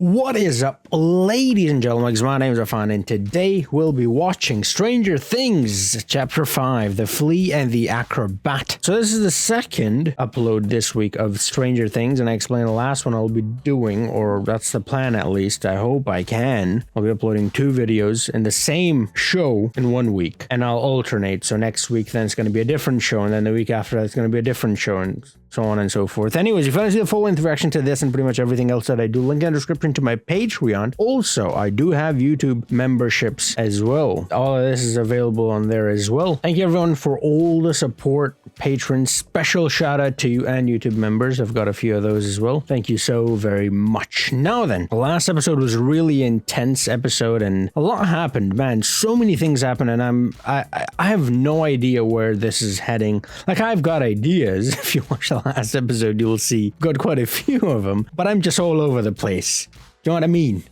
What is up, ladies and gentlemen? My name is Afan, and today we'll be watching Stranger Things, Chapter 5, The Flea and the Acrobat. So this is the second upload this week of Stranger Things, and I explained the last one I'll be doing, or that's the plan at least. I hope I can. I'll be uploading 2 videos in the same show in 1 week, and I'll alternate. So next week then it's going to be a different show, and then the week after that it's going to be a different show, and so on and so forth. Anyways, if you want to see the full length reaction to this and pretty much everything else that I do, link in the description to my Patreon. Also, I do have YouTube memberships as well. All of this is available on there as well. Thank you everyone for all the support, patrons. Special shout out to you and YouTube members. I've got a few of those as well. Thank you so very much. Now then, the last episode was a really intense episode and a lot happened, man. So many things happened, and I have no idea where this is heading. Like, I've got ideas. If you watch the last episode, you'll see got quite a few of them, but I'm just all over the place. Do you know what I mean?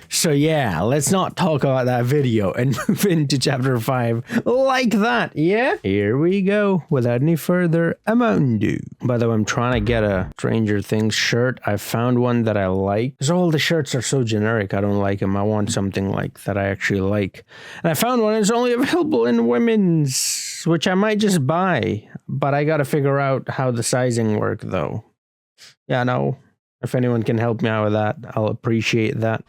So yeah, let's not talk about that video and move into chapter 5 like that, yeah? Here we go, without any further ado. By the way, I'm trying to get a Stranger Things shirt. I found one that I like. Because all the shirts are so generic, I don't like them. I want something like that I actually like. And I found one that's only available in women's, which I might just buy. But I gotta figure out how the sizing work though. Yeah, no. If anyone can help me out with that, I'll appreciate that.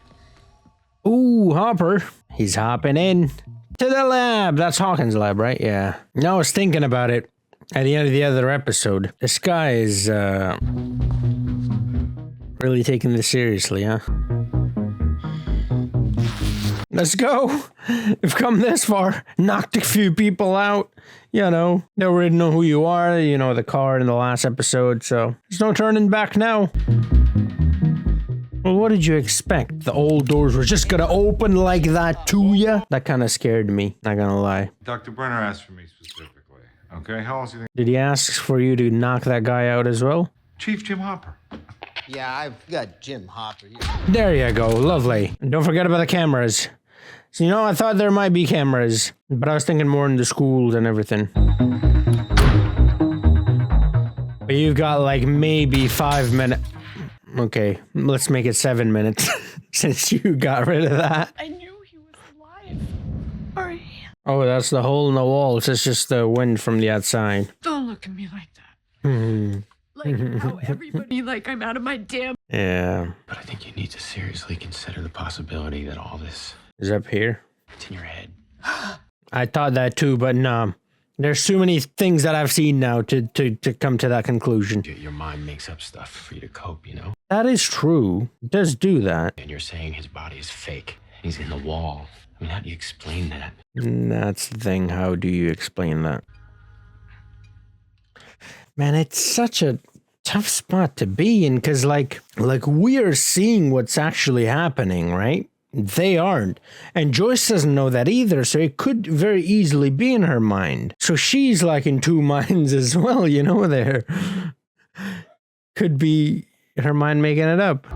Ooh, Hopper. He's hopping in to the lab. That's Hawkins' lab, right? Yeah. No, I was thinking about it at the end of the other episode. This guy is, really taking this seriously, huh? Let's go. We've come this far. Knocked a few people out. You know, they already know who you are. You know, the car in the last episode, so there's no turning back now. Well, what did you expect? The old doors were just gonna open like that to ya? That kind of scared me, not gonna lie. Dr. Brenner asked for me specifically. Okay, how else do you think? Did he ask for you to knock that guy out as well? Chief Jim Hopper. Yeah, I've got Jim Hopper here. There you go, lovely. And don't forget about the cameras. So, you know, I thought there might be cameras, but I was thinking more in the schools and everything. But you've got like maybe 5 minutes. Okay, let's make it 7 minutes since you got rid of that. I knew he was alive. Sorry. Oh, that's the hole in the walls. It's just the wind from the outside. Don't look at me like that. Like how everybody like I'm out of my damn. Yeah. But I think you need to seriously consider the possibility that all this is up here. It's in your head. I thought that too, but no. There's too many things that I've seen now to come to that conclusion. Your mind makes up stuff for you to cope, you know? That is true. It does do that. And you're saying his body is fake. He's in the wall. I mean, how do you explain that? That's the thing. How do you explain that? Man, it's such a tough spot to be in, because like we are seeing what's actually happening, right? They aren't. And Joyce doesn't know that either, so it could very easily be in her mind. So she's like in 2 minds as well, you know, there. Could be her mind making it up.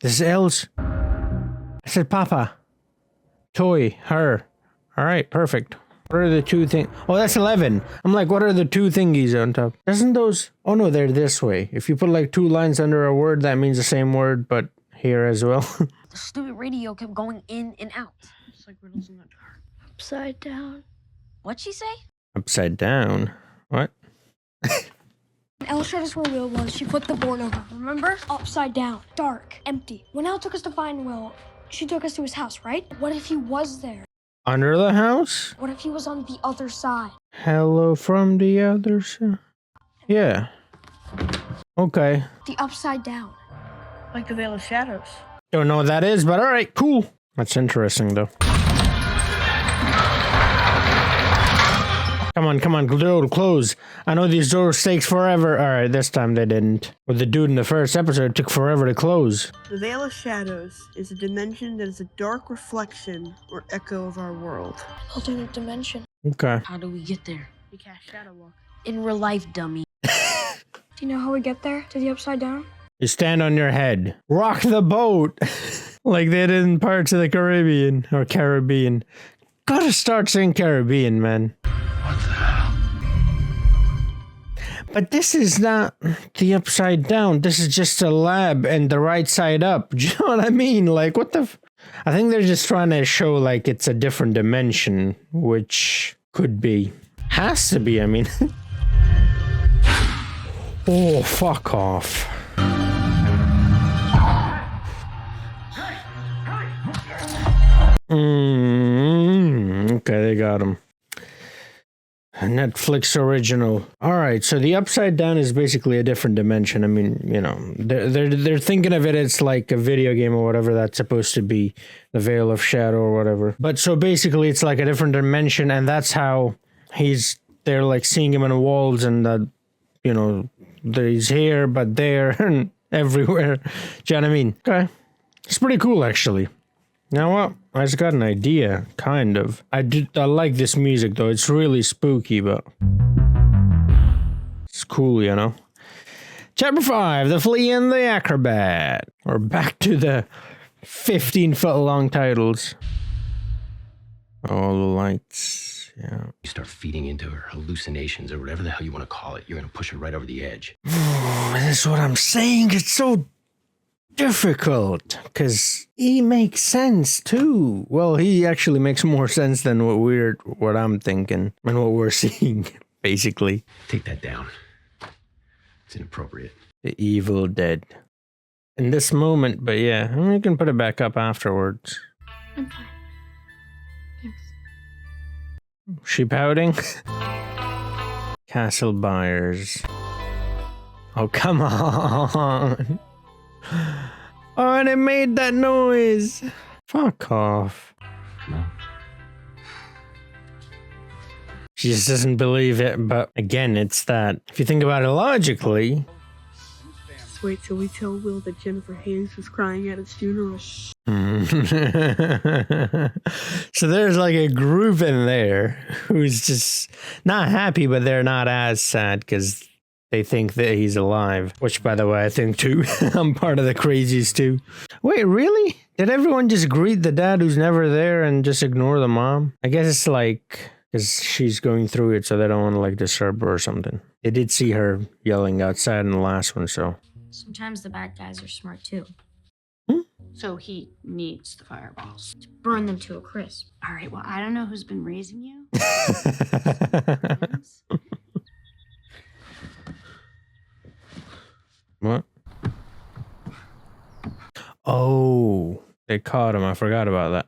This is Els. I said Papa. Toy. Her. Alright, perfect. What are the 2 things? Oh, that's 11. I'm like, what are the 2 thingies on top? Doesn't those... Oh, no, they're this way. If you put like 2 lines under a word, that means the same word, but here as well. The stupid radio kept going in and out. It's like riddles in the dark. Upside down. What'd she say? Upside down? What? Elle showed us where Will was. She flipped the board over, remember? Upside down, dark, empty. When Elle took us to find Will, she took us to his house, right? What if he was there? Under the house? What if he was on the other side? Hello from the other side. Yeah. Okay. The upside down. Like the Veil of Shadows. Don't know what that is, but alright, cool. That's interesting, though. Come on, door close. I know these doors take forever. Alright, this time they didn't. With the dude in the first episode, it took forever to close. The Veil of Shadows is a dimension that is a dark reflection or echo of our world. Alternate dimension. Okay. How do we get there? We cast Shadow Walk. In real life, dummy. Do you know how we get there? To the upside down? You stand on your head. Rock the boat! Like they did in parts of the Caribbean. Or Caribbean. Gotta start saying Caribbean, man. What the hell? But this is not the upside down. This is just a lab and the right side up. Do you know what I mean? Like, what the... I think they're just trying to show, like, it's a different dimension, which could be. Has to be, I mean. Oh, fuck off. Okay, they got him. Netflix original. All right, so the upside down is basically a different dimension. I mean, you know, they're thinking of it as like a video game or whatever that's supposed to be, the Veil of Shadow or whatever. But so basically, it's like a different dimension, and that's how they're like seeing him in the walls, and you know, he's here but there and everywhere. Do you know what I mean? Okay, it's pretty cool actually. Now what? I just got an idea, kind of. I like this music though. It's really spooky, but it's cool, you know. Chapter 5, The Flea and the Acrobat. We're back to the 15-foot long titles. All the lights, yeah. You start feeding into her hallucinations or whatever the hell you want to call it. You're going to push her right over the edge. That's what I'm saying. It's so difficult because he makes sense too. Well, he actually makes more sense than what I'm thinking and what we're seeing, basically. Take that down. It's inappropriate. The Evil Dead. In this moment, but yeah, you can put it back up afterwards. I'm fine. Thanks. She pouting? Castle buyers. Oh, come on. Oh, and it made that noise. Fuck off. No. She just doesn't believe it, but again, it's that. If you think about it logically. Just wait till we tell Will that Jennifer Hayes was crying at his funeral. So there's like a group in there who's just not happy, but they're not as sad because they think that he's alive. Which, by the way, I think too. I'm part of the crazies too. Wait, really? Did everyone just greet the dad who's never there and just ignore the mom? I guess it's like because she's going through it, so they don't want to like disturb her or something. They did see her yelling outside in the last one, so. Sometimes the bad guys are smart too. So he needs the fireballs. To burn them to a crisp. All right, well, I don't know who's been raising you. What? Oh, they caught him. I forgot about that.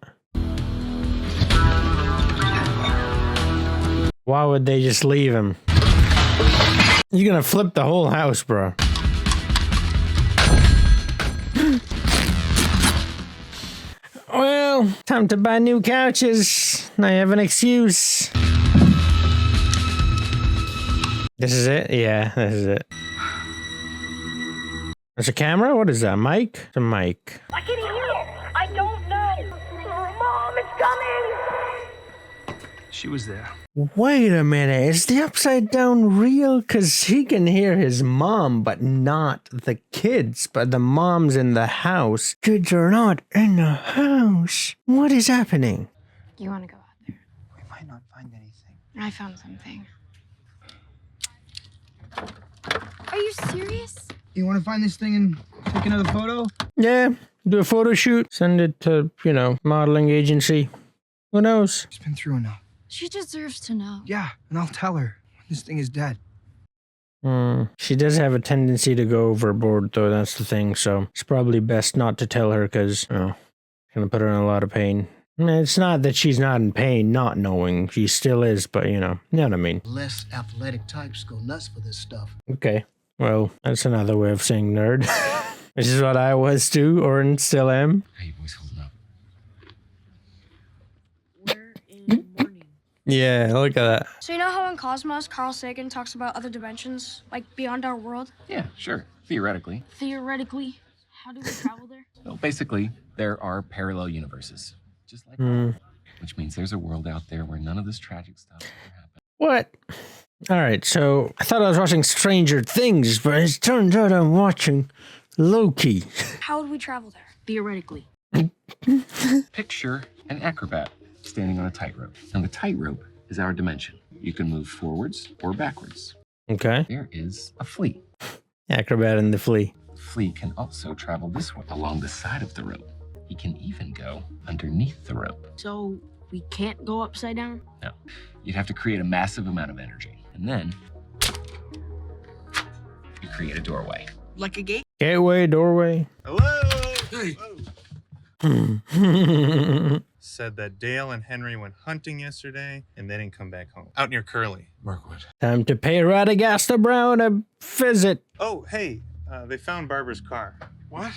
Why would they just leave him? You're gonna flip the whole house, bro. Well, time to buy new couches. I have an excuse. This is it? Yeah, this is it. There's a camera? What is that? Mic? It's a mic. I can hear it. I don't know. Mom, it's coming. She was there. Wait a minute. Is the upside down real? Because he can hear his mom, but not the kids. But the mom's in the house. Kids are not in the house. What is happening? You want to go out there? We might not find anything. I found something. Are you serious? You want to find this thing and take another photo? Yeah. Do a photo shoot. Send it to, you know, modeling agency. Who knows? She's been through enough. She deserves to know. Yeah, and I'll tell her when this thing is dead. She does have a tendency to go overboard, though. That's the thing. So it's probably best not to tell her because, you know, it's going to put her in a lot of pain. I mean, it's not that she's not in pain, not knowing. She still is, but, you know what I mean. Less athletic types go nuts for this stuff. Okay. Well, that's another way of saying nerd. Which is what I was too, or still am. How you boys holding up? We're in mourning. Yeah, look at that. So you know how in Cosmos, Carl Sagan talks about other dimensions, like beyond our world? Yeah, sure. Theoretically. Theoretically, how do we travel there? Well, basically, there are parallel universes. Just like which means there's a world out there where none of this tragic stuff ever happened. What? All right, so I thought I was watching Stranger Things, but it turns out I'm watching Loki. How would we travel there? Theoretically. Picture an acrobat standing on a tightrope. Now, the tightrope is our dimension. You can move forwards or backwards. Okay. there is a flea. Acrobat and the Flea. Flea can also travel this way along the side of the rope. He can even go underneath the rope. So we can't go upside down? No, you'd have to create a massive amount of energy. And then you create a doorway. Like a gate? Gateway, doorway. Hello! Hey! Hmm. Said that Dale and Henry went hunting yesterday and they didn't come back home. Out near Curly. Mirkwood. Time to pay Radagasta Brown a visit. Oh, hey, they found Barbara's car. What?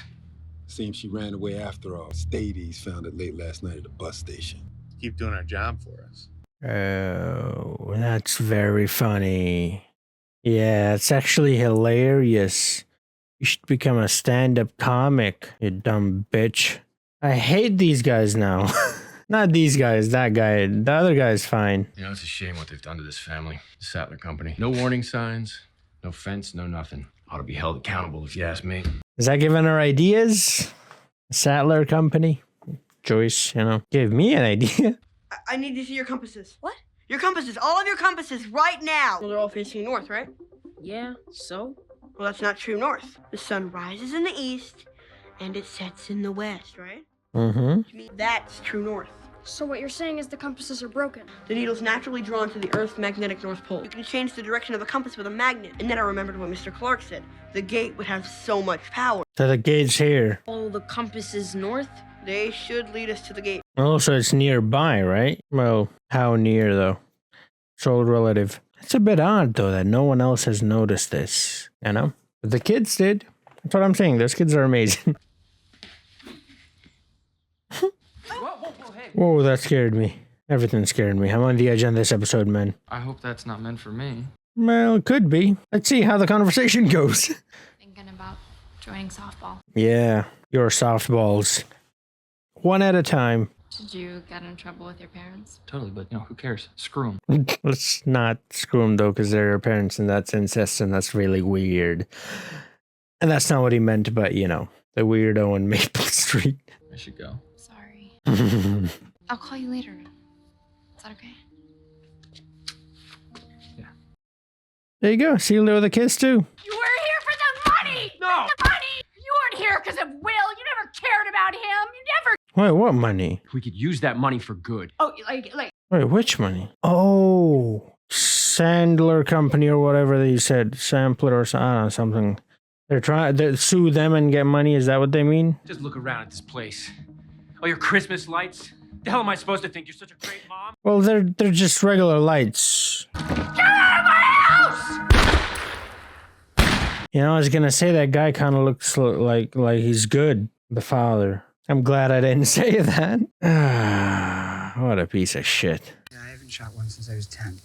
Seems she ran away after all. Stadies found it late last night at the bus station. Keep doing our job for us. Oh, that's very funny. Yeah, it's actually hilarious. You should become a stand-up comic, you dumb bitch. I hate these guys now. Not these guys, that guy. The other guy's fine. You know, it's a shame what they've done to this family. The Sattler Company. No warning signs, no fence, no nothing. Ought to be held accountable if you ask me. Is that giving her ideas? Sattler Company? Joyce, gave me an idea. I need to see your compasses. What? Your compasses, all of your compasses, right now. Well, they're all facing north, right? Yeah, so? Well, that's not true north. The sun rises in the east, and it sets in the west, right? Mm-hmm. To me, that's true north. So what you're saying is the compasses are broken. The needle's naturally drawn to the Earth's magnetic north pole. You can change the direction of a compass with a magnet. And then I remembered what Mr. Clark said. The gate would have so much power. So the gate's here. Oh, the compass is north? They should lead us to the gate. Oh, so it's nearby, right? Well, how near, though? It's all relative. It's a bit odd, though, that no one else has noticed this, But the kids did. That's what I'm saying. Those kids are amazing. Whoa, that scared me. Everything scared me. I'm on the edge on this episode, man. I hope that's not meant for me. Well, it could be. Let's see how the conversation goes. Thinking about joining softball. Yeah, your softballs. One at a time. Did you get in trouble with your parents? Totally, but who cares? Screw them. Let's not screw them, though, because they're your parents, and that's incest, and that's really weird. And that's not what he meant, but, the weirdo on Maple Street. I should go. Sorry. I'll call you later. Is that okay? Yeah. There you go. See you later with a kiss, too. You were here for the money! No! The money! You weren't here because of Will. You never cared about him. You never... Wait, what money? We could use that money for good. Oh, like... Wait, which money? Oh, Sandler Company or whatever they said. Sampler or I don't know, something. They're trying to sue them and get money. Is that what they mean? Just look around at this place. Oh, your Christmas lights? The hell am I supposed to think? You're such a great mom? Well, they're just regular lights. Get out of my house! I was gonna say that guy kind of looks like he's good. The father. I'm glad I didn't say that. What a piece of shit. Yeah, I haven't shot one since I was 10.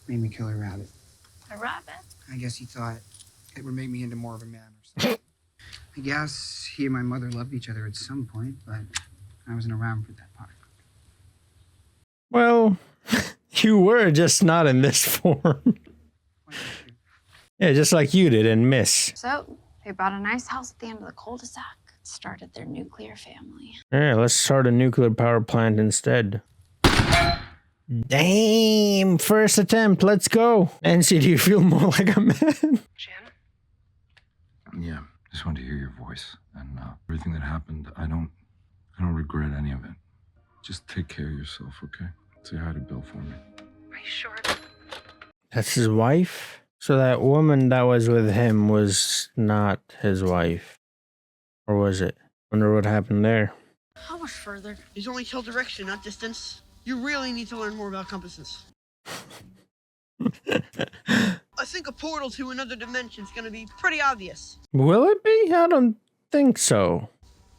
Made me kill a rabbit. A rabbit? I guess he thought it would make me into more of a man or something. I guess he and my mother loved each other at some point, but I wasn't around for that part. Well, you were, just not in this form. Yeah, just like you did and miss. So, they bought a nice house at the end of the cul-de-sac. Started their nuclear family. Yeah, let's start a nuclear power plant instead. Damn, first attempt, let's go. Nancy, do you feel more like a man? Yeah, just wanted to hear your voice. And everything that happened, I don't regret any of it. Just take care of yourself, okay? Say hi to Bill for me. Are you sure? That's his wife? So that woman that was with him was not his wife. Or was it? Wonder what happened there. How much further? These only tell direction, not distance. You really need to learn more about compasses. I think a portal to another dimension is going to be pretty obvious. Will it be? I don't think so.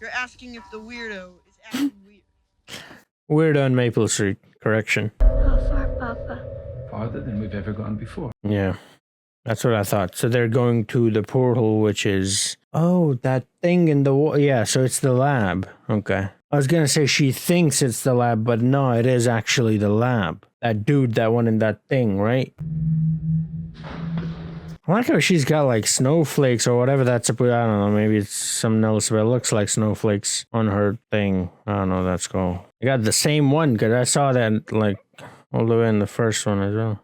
You're asking if the weirdo is acting weird. Weird on Maple Street. Correction. How far, Papa? Farther than we've ever gone before. Yeah. That's what I thought. So they're going to the portal, which is... Oh, that thing in the wall. Yeah, so it's the lab. Okay. I was going to say she thinks it's the lab, but no, it is actually the lab. That dude that went in that thing, right? I like how she's got like snowflakes or whatever that's up with. I don't know, maybe it's something else, but it looks like snowflakes on her thing. I don't know, that's cool. I got the same one because I saw that like all the way in the first one as well.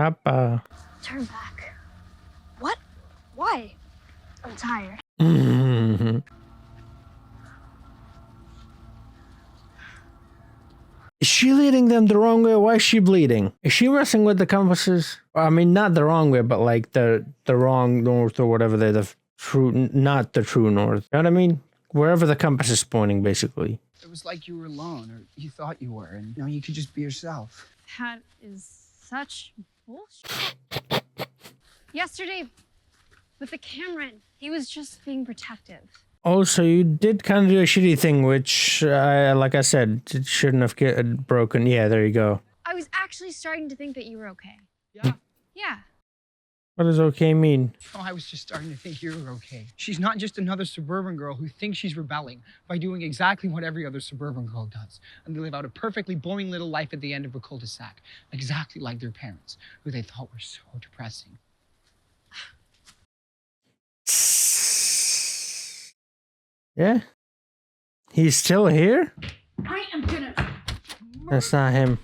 Papa. Turn back. What? Why? I'm tired. Is she leading them the wrong way? Why is she bleeding? Is she messing with the compasses? I mean, not the wrong way, but like the wrong north or whatever they're the true, not the true north. You know what I mean? Wherever the compass is pointing, basically. It was like you were alone, or you thought you were, and you could just be yourself. That is such bullshit. Yesterday, with the Cameron, he was just being protective. Also, you did kind of do a shitty thing, which, like I said, it shouldn't have get broken. Yeah, there you go. I was actually starting to think that you were okay. Yeah. Yeah. What does okay mean? Oh, I was just starting to think you were okay. She's not just another suburban girl who thinks she's rebelling by doing exactly what every other suburban girl does. And they live out a perfectly boring little life at the end of a cul-de-sac. Exactly like their parents, who they thought were so depressing. Yeah? He's still here? I am gonna... That's not him.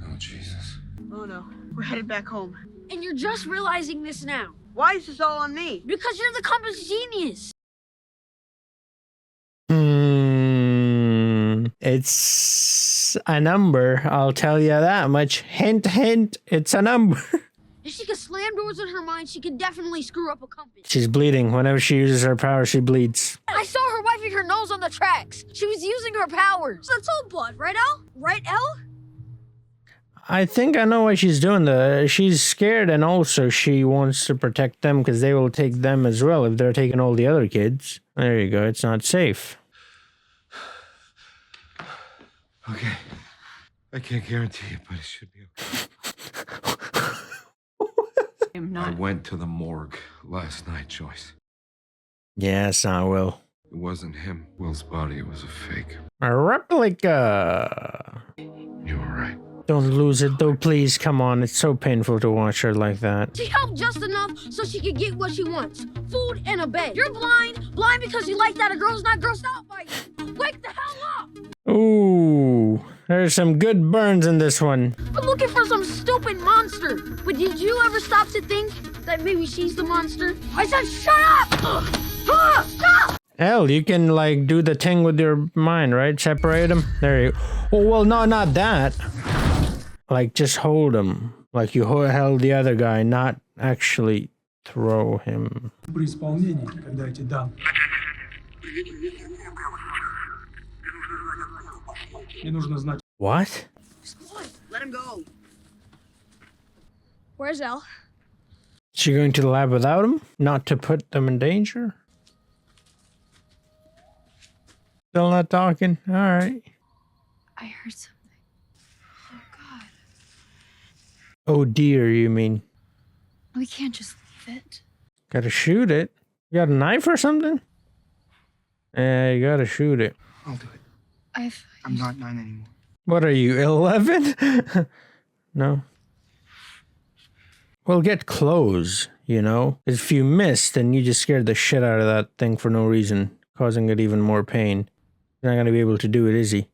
Oh, Jesus. Oh no, we're headed back home. And you're just realizing this now. Why is this all on me? Because you're the compass genius. It's a number, I'll tell you that much. Hint, hint, it's a number. If she could slam doors in her mind, she could definitely screw up a compass. She's bleeding. Whenever she uses her power, she bleeds. I saw her wiping her nose on the tracks. She was using her powers. That's all blood, right, El? Right, El? I think I know why she's doing that. She's scared, and also she wants to protect them because they will take them as well if they're taking all the other kids. There you go. It's not safe. Okay. I can't guarantee it, but it should be okay. I went to the morgue last night, Joyce. Yes, I will. It wasn't him. Will's body, it was a fake. A replica. You were right. Don't lose it, though, please. Come on, it's so painful to watch her like that. She helped just enough so she could get what she wants. Food and a bed. You're blind. Blind because you like that a girl's not grossed out by you. Wake the hell up! Ooh, there's some good burns in this one. I'm looking for some stupid monster. But did you ever stop to think that maybe she's the monster? I said shut up! Stop! Hell, you can, like, do the thing with your mind, right? Separate them. There you go. Oh, well, no, not that. Like, just hold him. Like you held the other guy, not actually throw him. What? Let him go. Where's El? Is she going to the lab without him? Not to put them in danger? Still not talking? Alright. I heard something. Oh, God. Oh dear, you mean? We can't just leave it. Gotta shoot it. You got a knife or something? Yeah, you gotta shoot it. I'll do it. I'm not 9 anymore. What are you, 11? No. Well, get close, you know? If you miss, then you just scared the shit out of that thing for no reason, causing it even more pain. He's not gonna be able to do it, is he?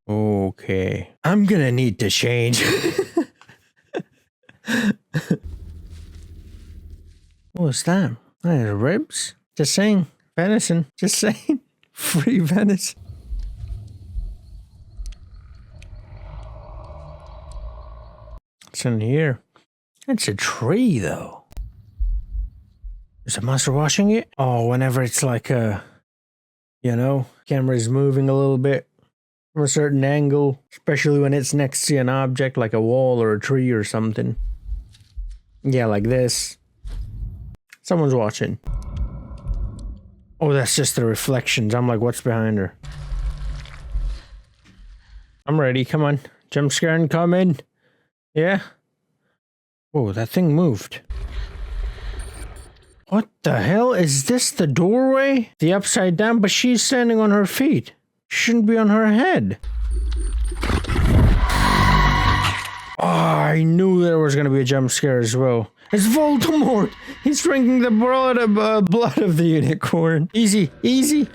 Okay. I'm gonna need to change. What's that? That is ribs? Just saying. Venison. Just saying. Free venison. What's in here? It's a tree, though. Is the monster washing it? Oh, whenever it's like a, you know, camera's moving a little bit from a certain angle, especially when it's next to an object like a wall or a tree or something. Yeah, like this. Someone's watching. Oh, that's just the reflections. I'm like, what's behind her? I'm ready. Come on. Jump scare and come in. Yeah? Whoa, that thing moved. What the hell? Is this the doorway? The upside down, but she's standing on her feet. Shouldn't be on her head. Oh, I knew there was going to be a jump scare as well. It's Voldemort! He's drinking the blood of the unicorn. Easy, easy.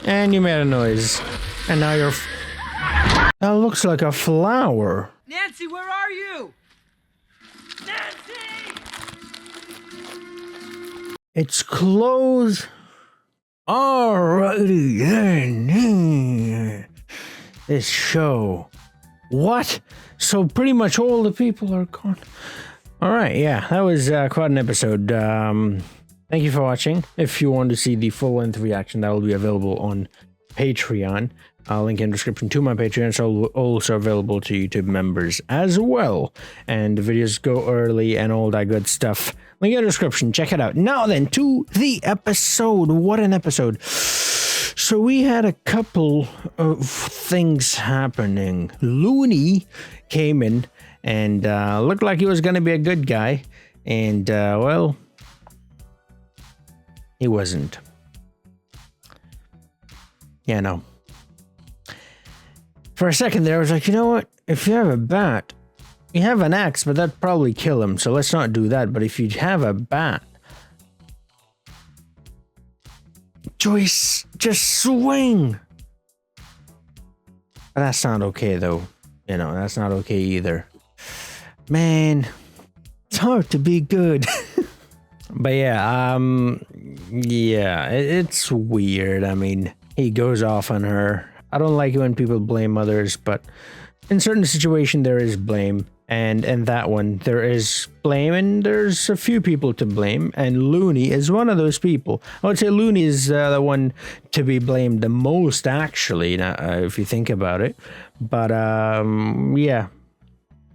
And you made a noise. And now you're... That looks like a flower. Nancy, where are you? Nancy! It's closed. Alrighty then. This show. What? So pretty much all the people are gone. Alright, yeah, that was quite an episode. Thank you for watching. If you want to see the full-length reaction, that will be available on Patreon. I'll link in the description to my Patreon. It's also available to YouTube members as well. And the videos go early and all that good stuff. Link in the description. Check it out. Now then, to the episode. What an episode. So we had a couple of things happening. Looney came in and looked like he was going to be a good guy. And, well, he wasn't. Yeah, no. For a second there, I was like, you know what? If you have a bat, you have an axe, but that'd probably kill him. So let's not do that. But if you have a bat, Joyce, just swing. But that's not okay, though. You know, that's not okay either. Man, it's hard to be good. But yeah, it's weird. I mean, he goes off on her. I don't like it when people blame others, but in certain situations there is blame. And in that one, there is blame, and there's a few people to blame, and Looney is one of those people. I would say Looney is the one to be blamed the most, actually, if you think about it. But, yeah.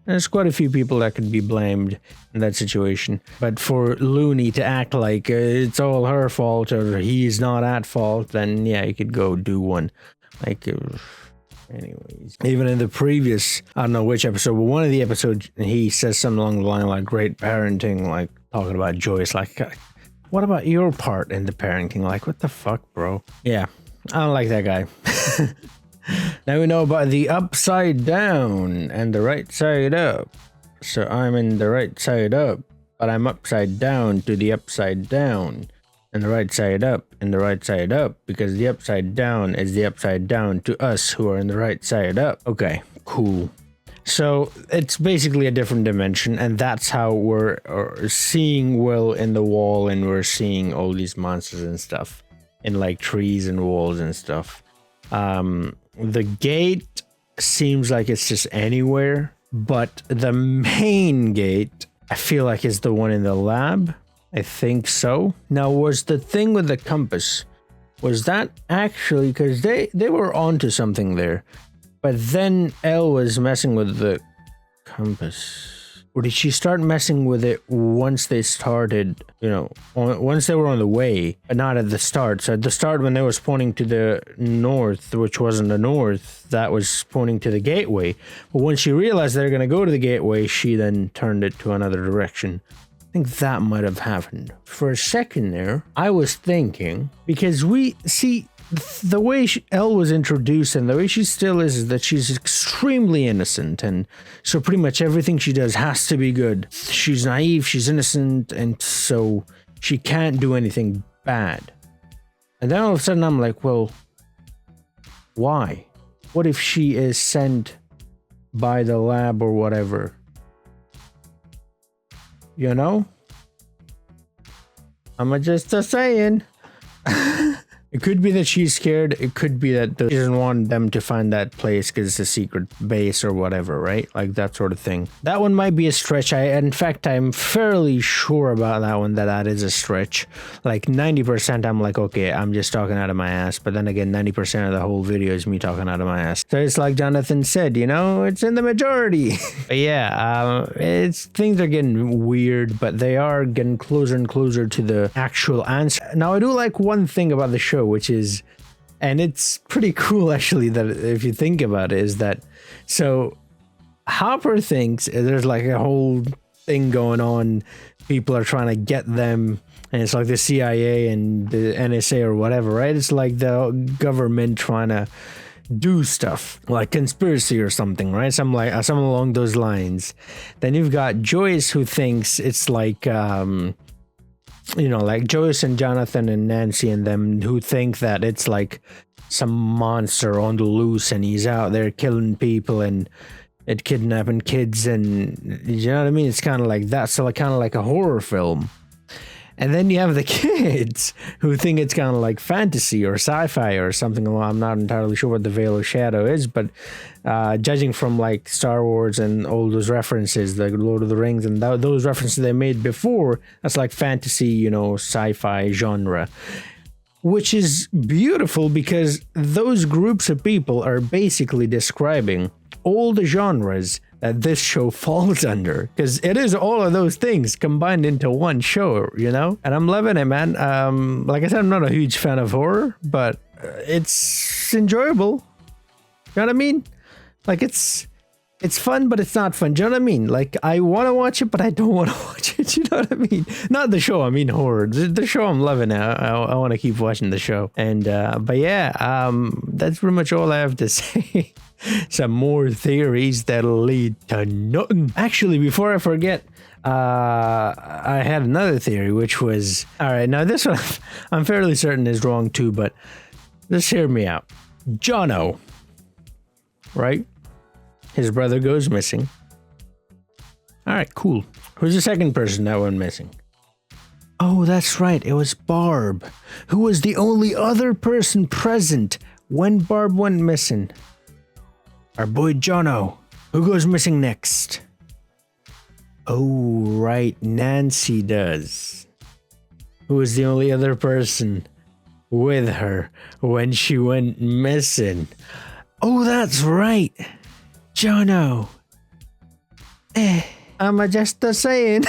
There's quite a few people that could be blamed in that situation. But for Looney to act like it's all her fault or he's not at fault, then yeah, you could go do one. Like, anyways. Even in the previous, I don't know which episode, but one of the episodes, he says something along the line like great parenting, like talking about Joyce. Like, what about your part in the parenting? Like, what the fuck, bro? Yeah, I don't like that guy. Now we know about the upside down and the right side up. So I'm in the right side up, but I'm upside down to the upside down. And the right side up and the right side up, because the upside down is the upside down to us who are in the right side up. Okay, cool. So it's basically a different dimension, and that's how we're seeing Will in the wall, and we're seeing all these monsters and stuff in like trees and walls and stuff. The gate seems like it's just anywhere, but the main gate I feel like is the one in the lab. I think so. Now, was the thing with the compass, was that actually, because they were onto something there, but then Elle was messing with the compass. Or did she start messing with it once they started, you know, once they were on the way, but not at the start? So at the start, when they was pointing to the north, which wasn't the north, that was pointing to the gateway. But when she realized they're going to go to the gateway, she then turned it to another direction. I think that might have happened. For a second there, I was thinking, because we see the way Elle was introduced and the way she still is that she's extremely innocent, and so pretty much everything she does has to be good. She's naive, she's innocent, and so she can't do anything bad. And then all of a sudden I'm like, well, why? What if she is sent by the lab or whatever? You know? I'm just saying. It could be that she's scared. It could be that she doesn't want them to find that place because it's a secret base or whatever, right? Like that sort of thing. That one might be a stretch. In fact, I'm fairly sure about that one, that is a stretch. Like 90% I'm like, okay, I'm just talking out of my ass. But then again, 90% of the whole video is me talking out of my ass. So it's like Jonathan said, you know, it's in the majority. But yeah, things are getting weird, but they are getting closer and closer to the actual answer. Now, I do like one thing about the show, which is, and it's pretty cool actually, that if you think about it, is that, so Hopper thinks there's like a whole thing going on, people are trying to get them, and it's like the CIA and the NSA or whatever, right? It's like the government trying to do stuff like conspiracy or something, right? Something along those lines. Then you've got Joyce, who thinks it's like you know, like Joyce and Jonathan and Nancy and them, who think that it's like some monster on the loose and he's out there killing people and kidnapping kids, and you know what I mean? It's kind of like that. So kind of like a horror film. And then you have the kids who think it's kind of like fantasy or sci-fi or something. I'm not entirely sure what the Veil of Shadow is, but judging from like Star Wars and all those references, like Lord of the Rings and those references they made before, that's like fantasy, you know, sci-fi genre. Which is beautiful because those groups of people are basically describing all the genres that this show falls under, because it is all of those things combined into one show, you know? And I'm loving it, man. Like I said, I'm not a huge fan of horror, but it's enjoyable. You know what I mean? Like it's fun, but it's not fun. Do you know what I mean? Like I want to watch it, but I don't want to watch it. You know what I mean? Not the show, I mean horror. The show I'm loving. I want to keep watching the show. And but yeah, that's pretty much all I have to say. Some more theories that'll lead to nothing. Actually, before I forget, I had another theory, which was, all right, now this one I'm fairly certain is wrong too, but just hear me out. Jono, right? His brother goes missing. All right, cool. Who's the second person that went missing? Oh, that's right. It was Barb, who was the only other person present when Barb went missing. Our boy Jono. Who goes missing next? Oh, right. Nancy does. Who was the only other person with her when she went missing? Oh, that's right. Jono. I'm just saying.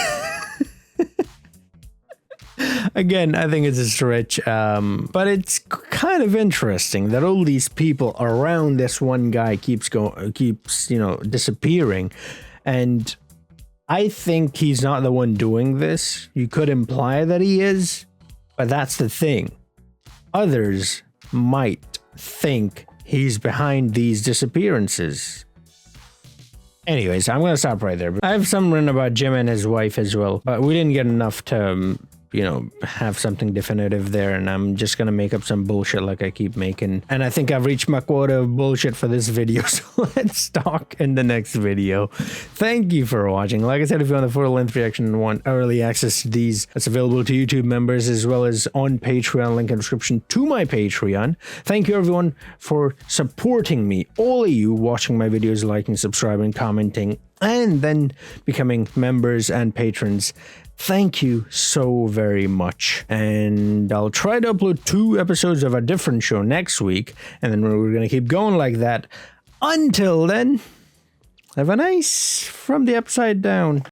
Again, I think it's a stretch, but it's kind of interesting that all these people around this one guy keeps disappearing, and I think he's not the one doing this. You could imply that he is, but that's the thing. Others might think he's behind these disappearances. Anyways, I'm gonna stop right there. I have some written about Jim and his wife as well, but we didn't get enough to have something definitive there, and I'm just gonna make up some bullshit like I keep making. And I think I've reached my quota of bullshit for this video, so let's talk in the next video. Thank you for watching. Like I said, if you want a full-length reaction and want early access to these, that's available to YouTube members as well as on Patreon. Link in the description to my Patreon. Thank you everyone for supporting me. All of you watching my videos, liking, subscribing, commenting, and then becoming members and patrons. Thank you so very much, and I'll try to upload 2 episodes of a different show next week, and then we're gonna keep going like that. Until then, have a nice from the upside down.